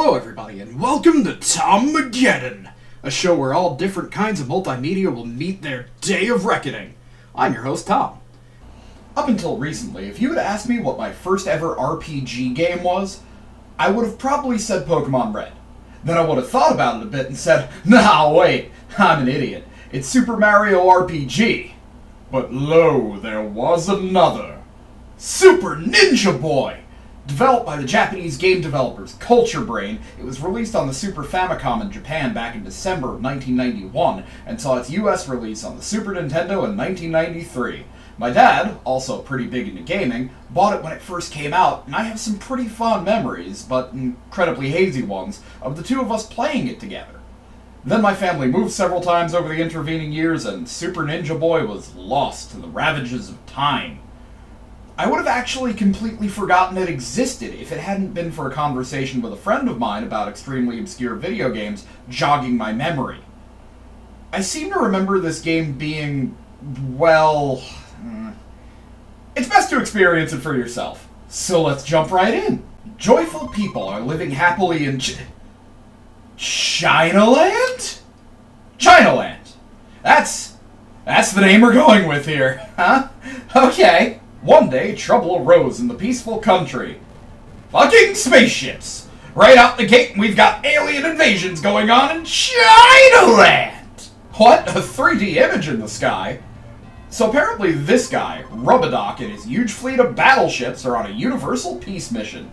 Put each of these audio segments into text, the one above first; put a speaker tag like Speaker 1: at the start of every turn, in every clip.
Speaker 1: Hello everybody, and welcome to Tommageddon, a show where all different kinds of multimedia will meet their day of reckoning. I'm your host, Tom. Up until recently, if you had asked me what my first ever RPG game was, I would have probably said Pokemon Red. Then I would have thought about it a bit and said, nah, wait, I'm an idiot. It's Super Mario RPG. But lo, there was another. Super Ninja Boy! Developed by the Japanese game developers Culture Brain, it was released on the Super Famicom in Japan back in December of 1991 and saw its US release on the Super Nintendo in 1993. My dad, also pretty big into gaming, bought it when it first came out, and I have some pretty fond memories, but incredibly hazy ones, of the two of us playing it together. Then my family moved several times over the intervening years, and Super Ninja Boy was lost to the ravages of time. I would have actually completely forgotten it existed if it hadn't been for a conversation with a friend of mine about extremely obscure video games jogging my memory. I seem to remember this game being, well, it's best to experience it for yourself. So let's jump right in. Joyful people are living happily in Chinaland? Chinaland. That's the name we're going with here, huh? Okay. One day, trouble arose in the peaceful country. Fucking spaceships! Right out the gate, we've got alien invasions going on in Chinaland! What? A 3D image in the sky? So apparently this guy, Rubadoc, and his huge fleet of battleships are on a universal peace mission.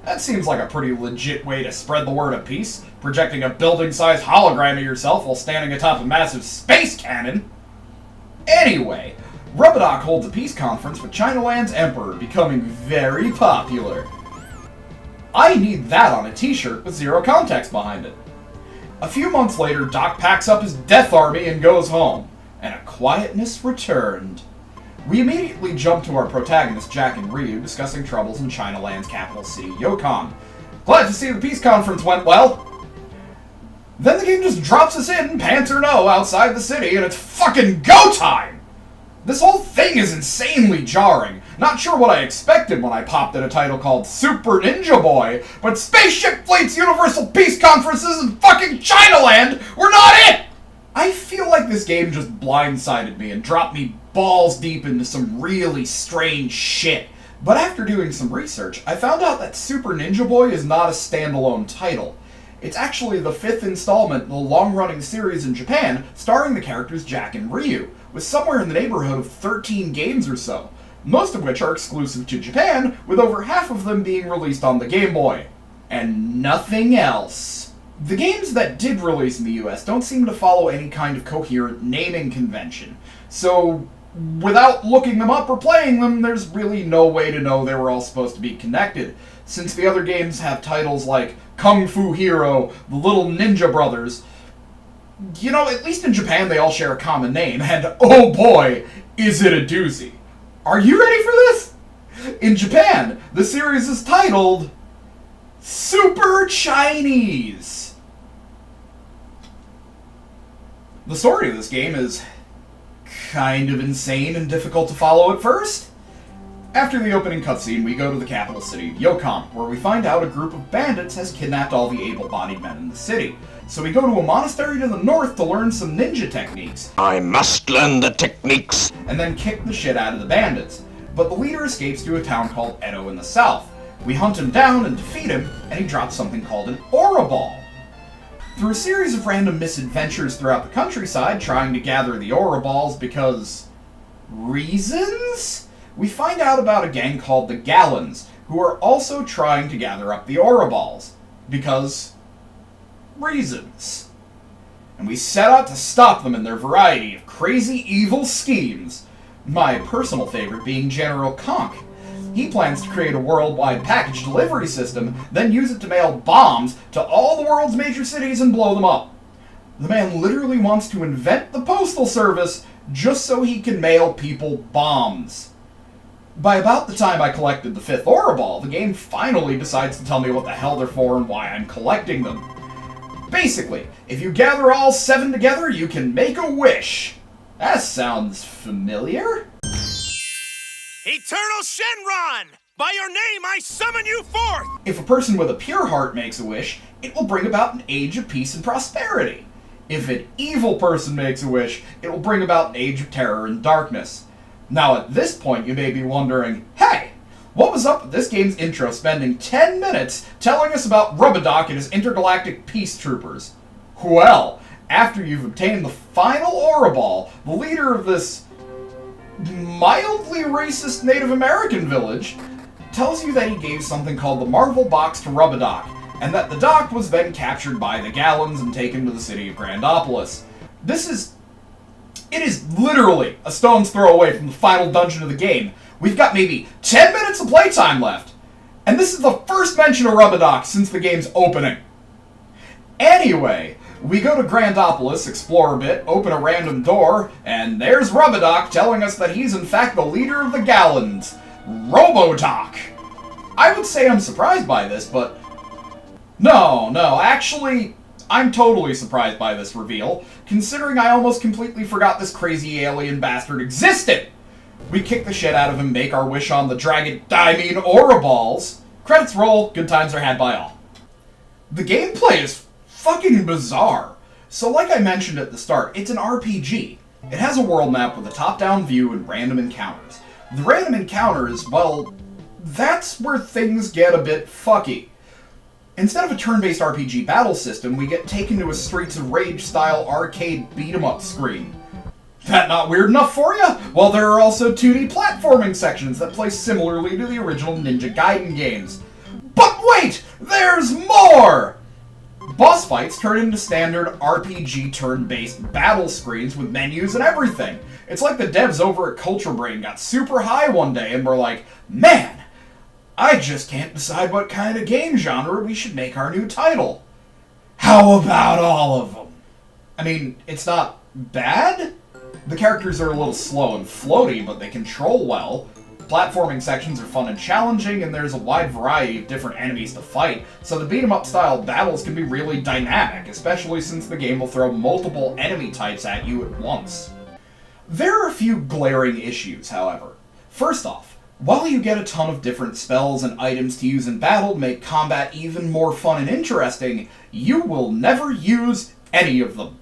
Speaker 1: That seems like a pretty legit way to spread the word of peace, projecting a building-sized hologram of yourself while standing atop a massive space cannon. Anyway, Rubadoc holds a peace conference with Chinaland's emperor, becoming very popular. I need that on a t-shirt with zero context behind it. A few months later, Doc packs up his death army and goes home, and a quietness returned. We immediately jump to our protagonists, Jack and Ryu, discussing troubles in Chinaland's capital city, Yokon. Glad to see the peace conference went well. Then the game just drops us in, pants or no, outside the city, and it's fucking go time! This whole thing is insanely jarring. Not sure what I expected when I popped in a title called Super Ninja Boy, but spaceship fleets, universal peace conferences, and fucking Chinaland were not it! I feel like this game just blindsided me and dropped me balls deep into some really strange shit. But after doing some research, I found out that Super Ninja Boy is not a standalone title. It's actually the 5th installment in the long-running series in Japan, starring the characters Jack and Ryu, with somewhere in the neighborhood of 13 games or so, most of which are exclusive to Japan, with over half of them being released on the Game Boy. And nothing else. The games that did release in the US don't seem to follow any kind of coherent naming convention, so without looking them up or playing them, there's really no way to know they were all supposed to be connected, since the other games have titles like Kung Fu Hero, The Little Ninja Brothers. You know, at least in Japan they all share a common name, and oh boy, is it a doozy. Are you ready for this? In Japan, the series is titled Super Chinese. The story of this game is kind of insane and difficult to follow at first. After the opening cutscene, we go to the capital city of Yokon, where we find out a group of bandits has kidnapped all the able-bodied men in the city. So we go to a monastery to the north to learn some ninja techniques.
Speaker 2: I must learn the techniques!
Speaker 1: And then kick the shit out of the bandits. But the leader escapes to a town called Edo in the south. We hunt him down and defeat him, and he drops something called an Aura Ball. Through a series of random misadventures throughout the countryside, trying to gather the Aura Balls because reasons? We find out about a gang called the Gallons, who are also trying to gather up the Aura Balls. Because reasons. And we set out to stop them in their variety of crazy evil schemes. My personal favorite being General Conk. He plans to create a worldwide package delivery system, then use it to mail bombs to all the world's major cities and blow them up. The man literally wants to invent the postal service just so he can mail people bombs. By about the time I collected the 5th Aura Ball, the game finally decides to tell me what the hell they're for and why I'm collecting them. Basically, if you gather all 7 together, you can make a wish. That sounds familiar?
Speaker 3: Eternal Shenron! By your name, I summon you forth!
Speaker 1: If a person with a pure heart makes a wish, it will bring about an age of peace and prosperity. If an evil person makes a wish, it will bring about an age of terror and darkness. Now at this point you may be wondering, hey, what was up with this game's intro spending 10 minutes telling us about Rub-a-Doc and his intergalactic peace troopers? Well, after you've obtained the final Aura Ball, the leader of this mildly racist Native American village tells you that he gave something called the Marvel Box to Rub-a-Doc, and that the doc was then captured by the Gallons and taken to the city of Grandopolis. It is literally a stone's throw away from the final dungeon of the game. We've got maybe 10 minutes of playtime left, and this is the first mention of Rub-a-Doc since the game's opening. Anyway, we go to Grandopolis, explore a bit, open a random door, and there's Rub-a-Doc telling us that he's in fact the leader of the Gallons, Robo-Doc. I would say I'm surprised by this, but no, actually, I'm totally surprised by this reveal, considering I almost completely forgot this crazy alien bastard existed. We kick the shit out of him, make our wish on the Aura Balls. Credits roll, good times are had by all. The gameplay is fucking bizarre. So like I mentioned at the start, it's an RPG. It has a world map with a top-down view and random encounters. The random encounters, well, that's where things get a bit fucky. Instead of a turn-based RPG battle system, we get taken to a Streets of Rage-style arcade beat-em-up screen. That not weird enough for you? Well, there are also 2D platforming sections that play similarly to the original Ninja Gaiden games. But wait! There's more! Boss fights turn into standard RPG turn-based battle screens with menus and everything. It's like the devs over at Culture Brain got super high one day and were like, man, I just can't decide what kind of game genre we should make our new title. How about all of them? I mean, it's not bad. The characters are a little slow and floaty, but they control well. Platforming sections are fun and challenging, and there's a wide variety of different enemies to fight, so the beat-em-up style battles can be really dynamic, especially since the game will throw multiple enemy types at you at once. There are a few glaring issues, however. First off, while you get a ton of different spells and items to use in battle to make combat even more fun and interesting, you will never use any of them.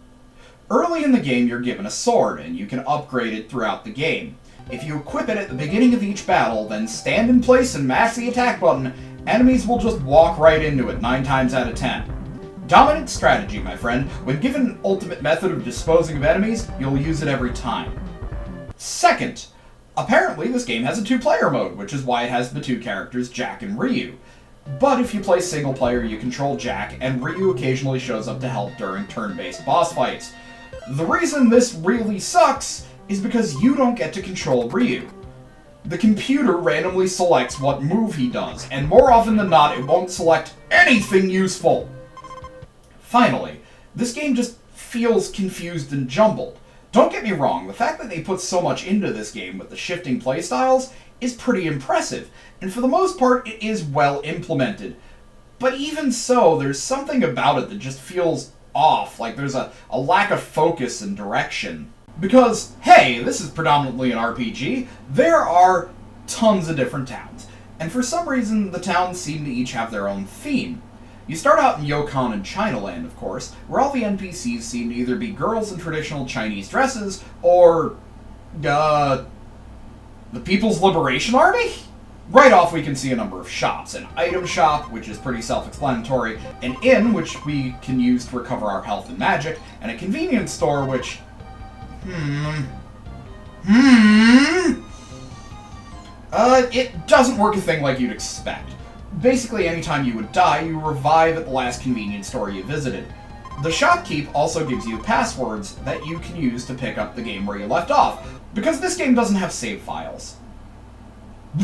Speaker 1: Early in the game, you're given a sword, and you can upgrade it throughout the game. If you equip it at the beginning of each battle, then stand in place and mash the attack button, enemies will just walk right into it 9 times out of 10. Dominant strategy, my friend. When given an ultimate method of disposing of enemies, you'll use it every time. Second, apparently this game has a 2-player mode, which is why it has the 2 characters, Jack and Ryu. But if you play single player, you control Jack, and Ryu occasionally shows up to help during turn-based boss fights. The reason this really sucks is because you don't get to control Ryu. The computer randomly selects what move he does, and more often than not, it won't select anything useful. Finally, this game just feels confused and jumbled. Don't get me wrong, the fact that they put so much into this game with the shifting playstyles is pretty impressive, and for the most part, it is well implemented. But even so, there's something about it that just feels off, like there's a lack of focus and direction. Because, hey, this is predominantly an RPG, there are tons of different towns, and for some reason the towns seem to each have their own theme. You start out in Yukon and Chinaland, of course, where all the NPCs seem to either be girls in traditional Chinese dresses, or, the People's Liberation Army? Right off we can see a number of shops. An item shop, which is pretty self-explanatory, an inn, which we can use to recover our health and magic, and a convenience store, which... it doesn't work a thing like you'd expect. Basically, anytime you would die, you revive at the last convenience store you visited. The shopkeep also gives you passwords that you can use to pick up the game where you left off, because this game doesn't have save files.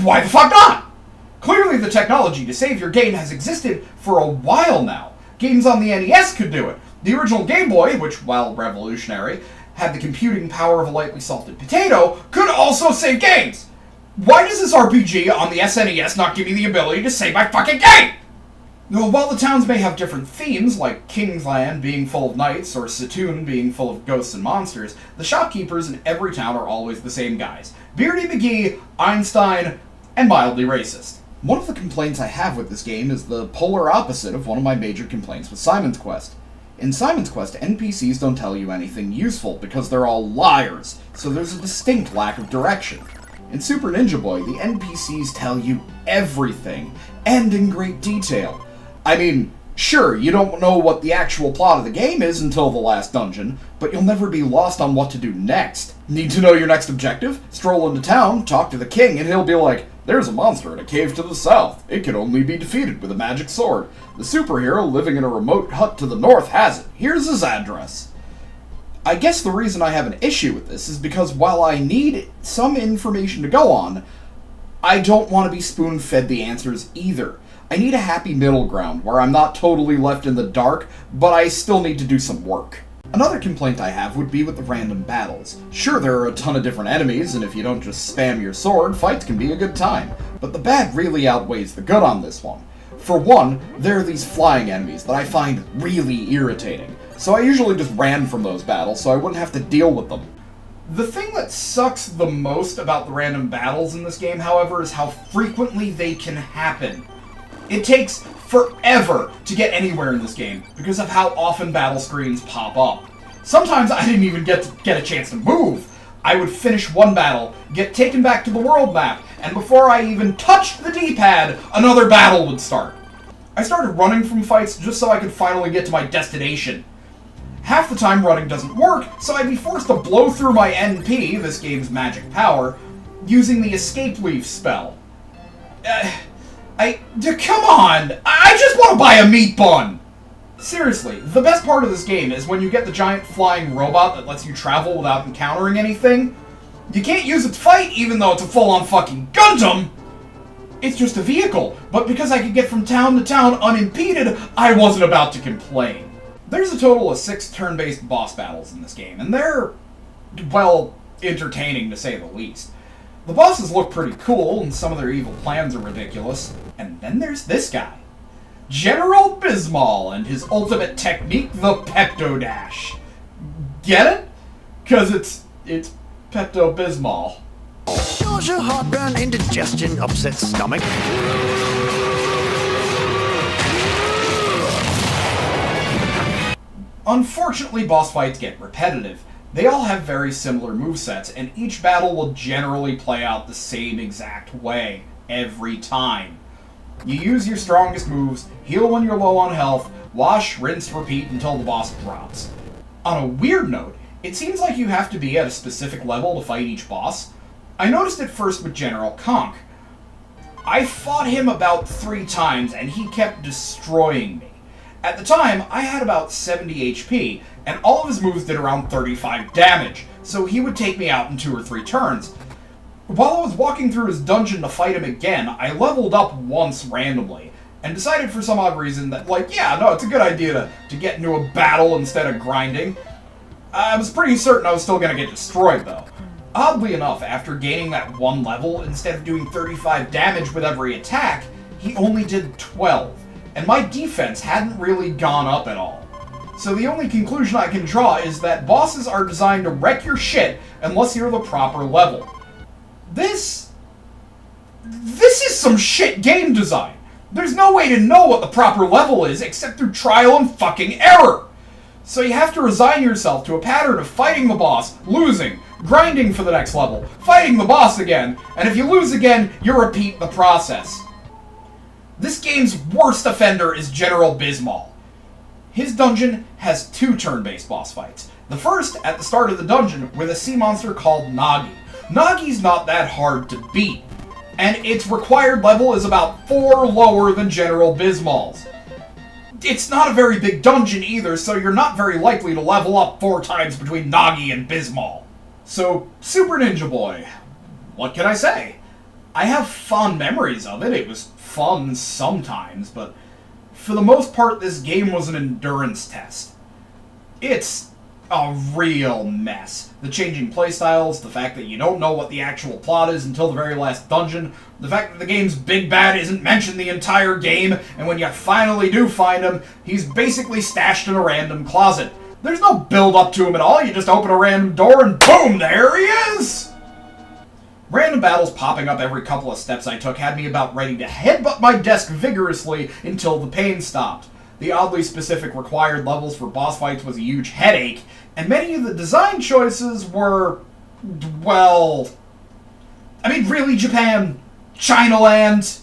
Speaker 1: Why the fuck not? Clearly the technology to save your game has existed for a while now. Games on the NES could do it. The original Game Boy, which, while revolutionary, had the computing power of a lightly salted potato, could also save games! Why does this RPG on the SNES not give me the ability to save my fucking game? While the towns may have different themes, like Kingsland being full of knights or Satoon being full of ghosts and monsters, the shopkeepers in every town are always the same guys. Beardy McGee, Einstein, and mildly racist. One of the complaints I have with this game is the polar opposite of one of my major complaints with Simon's Quest. In Simon's Quest, NPCs don't tell you anything useful because they're all liars, so there's a distinct lack of direction. In Super Ninja Boy, the NPCs tell you everything, and in great detail. I mean, sure, you don't know what the actual plot of the game is until the last dungeon, but you'll never be lost on what to do next. Need to know your next objective? Stroll into town, talk to the king, and he'll be like, "There's a monster in a cave to the south. It can only be defeated with a magic sword. The superhero living in a remote hut to the north has it. Here's his address." I guess the reason I have an issue with this is because while I need some information to go on, I don't want to be spoon-fed the answers either. I need a happy middle ground where I'm not totally left in the dark, but I still need to do some work. Another complaint I have would be with the random battles. Sure, there are a ton of different enemies, and if you don't just spam your sword, fights can be a good time. But the bad really outweighs the good on this one. For one, there are these flying enemies that I find really irritating, so I usually just ran from those battles so I wouldn't have to deal with them. The thing that sucks the most about the random battles in this game, however, is how frequently they can happen. It takes forever to get anywhere in this game because of how often battle screens pop up. Sometimes I didn't even get a chance to move. I would finish one battle, get taken back to the world map, and before I even touched the D-pad, another battle would start. I started running from fights just so I could finally get to my destination. Half the time running doesn't work, so I'd be forced to blow through my NP, this game's magic power, using the escape leaf spell. Come on! I just want to buy a meat bun! Seriously, the best part of this game is when you get the giant flying robot that lets you travel without encountering anything. You can't use it to fight, even though it's a full-on fucking Gundam! It's just a vehicle, but because I could get from town to town unimpeded, I wasn't about to complain. There's a total of 6 turn-based boss battles in this game, and they're, well, entertaining to say the least. The bosses look pretty cool, and some of their evil plans are ridiculous. And then there's this guy. General Bismol and his ultimate technique, the Pepto-Dash. Get it? 'Cause it's Pepto-Bismol.
Speaker 4: Nausea, heartburn, indigestion, upset stomach.
Speaker 1: Unfortunately, boss fights get repetitive. They all have very similar movesets, and each battle will generally play out the same exact way, every time. You use your strongest moves, heal when you're low on health, wash, rinse, repeat until the boss drops. On a weird note, it seems like you have to be at a specific level to fight each boss. I noticed it first with General Conk. I fought him about 3 times, and he kept destroying me. At the time, I had about 70 HP, and all of his moves did around 35 damage, so he would take me out in 2 or 3 turns. While I was walking through his dungeon to fight him again, I leveled up once randomly, and decided for some odd reason that, it's a good idea to get into a battle instead of grinding. I was pretty certain I was still going to get destroyed, though. Oddly enough, after gaining that 1 level, instead of doing 35 damage with every attack, he only did 12. And my defense hadn't really gone up at all. So the only conclusion I can draw is that bosses are designed to wreck your shit unless you're the proper level. This is some shit game design. There's no way to know what the proper level is except through trial and fucking error. So you have to resign yourself to a pattern of fighting the boss, losing, grinding for the next level, fighting the boss again, and if you lose again, you repeat the process. This game's worst offender is General Bismol. His dungeon has 2 turn-based boss fights. The first, at the start of the dungeon, with a sea monster called Nagi. Nagi's not that hard to beat, and its required level is about 4 lower than General Bismol's. It's not a very big dungeon either, so you're not very likely to level up 4 times between Nagi and Bismol. So, Super Ninja Boy. What can I say? I have fond memories of it. It was fun sometimes, but for the most part, this game was an endurance test. It's a real mess. The changing playstyles, the fact that you don't know what the actual plot is until the very last dungeon, the fact that the game's big bad isn't mentioned the entire game, and when you finally do find him, he's basically stashed in a random closet. There's no build up to him at all, you just open a random door and boom, there he is! Random battles popping up every couple of steps I took had me about ready to headbutt my desk vigorously until the pain stopped. The oddly specific required levels for boss fights was a huge headache, and many of the design choices were, well... I mean, really, Japan? Chinaland?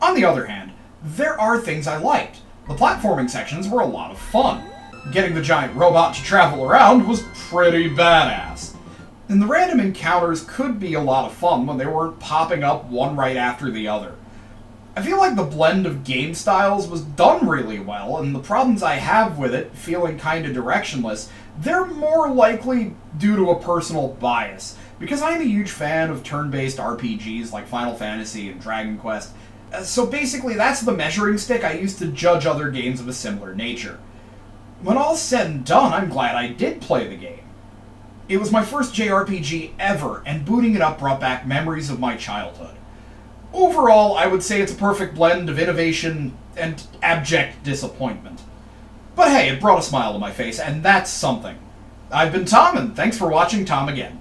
Speaker 1: On the other hand, there are things I liked. The platforming sections were a lot of fun. Getting the giant robot to travel around was pretty badass. And the random encounters could be a lot of fun when they weren't popping up one right after the other. I feel like the blend of game styles was done really well, and the problems I have with it, feeling kinda directionless, they're more likely due to a personal bias, because I'm a huge fan of turn-based RPGs like Final Fantasy and Dragon Quest. So basically that's the measuring stick I use to judge other games of a similar nature. When all's said and done, I'm glad I did play the game. It was my first JRPG ever, and booting it up brought back memories of my childhood. Overall, I would say it's a perfect blend of innovation and abject disappointment. But hey, it brought a smile to my face, and that's something. I've been Tom, and thanks for watching Tommageddon.